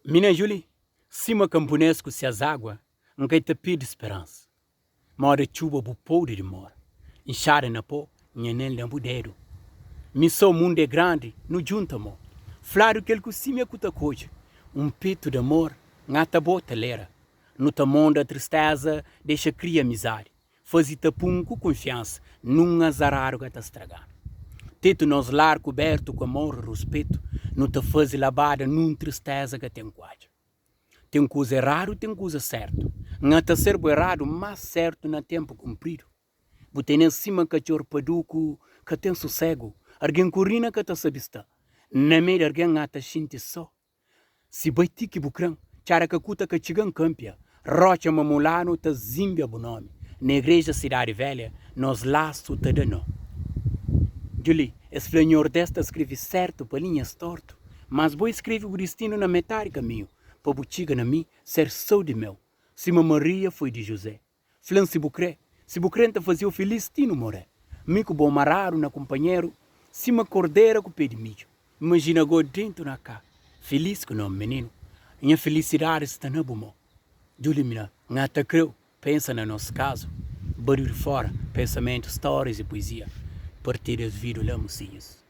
Mina Julie, cima camponesco se as águas, não quer te pedir esperança. Mora chuva bu podre de mora. Enxada na pó, nhenel na budeiro. Missão mundo é grande, no junta mo. Flaro que ele cima cuta coisa. Peito de amor, ngata bota lera. No tamão da tristeza, deixa cria amizade. Fazita pum com confiança, num azararo que tá estragando. Teto nos lar coberto com amor e respeito, não te faz labada num tristeza que tem quadro. Tem coisa errado, tem coisa certo. Não te servo errado, mas certo no tempo cumprido. Você em cima que te orpaduco, que tem sossego. Alguém corrina que te sabista. Na meio alguém te sente só. Se baiti que bucrão, chara que cuta que chigan campia. Rocha mamulano te zimbia bu nome. Na igreja cidade velha, nos laço te danou. Julie, esse flanhor desta escreve certo para linhas torto, mas vou escrever o destino na metade caminho, para botiga na mim ser só de meu. Se Maria foi de José. Flan se bucrenta fazia o feliz tino moré. Mico bom mararo na companheiro, se uma cordeira com o pé de milho. Imagina agora dentro na cá, feliz com o nome menino. Minha felicidade está na bom. Julie, mina, ngata creu, pensa no nosso caso. Barulho fora, pensamento, histórias e poesia. Partidas viram lá, mocinhos.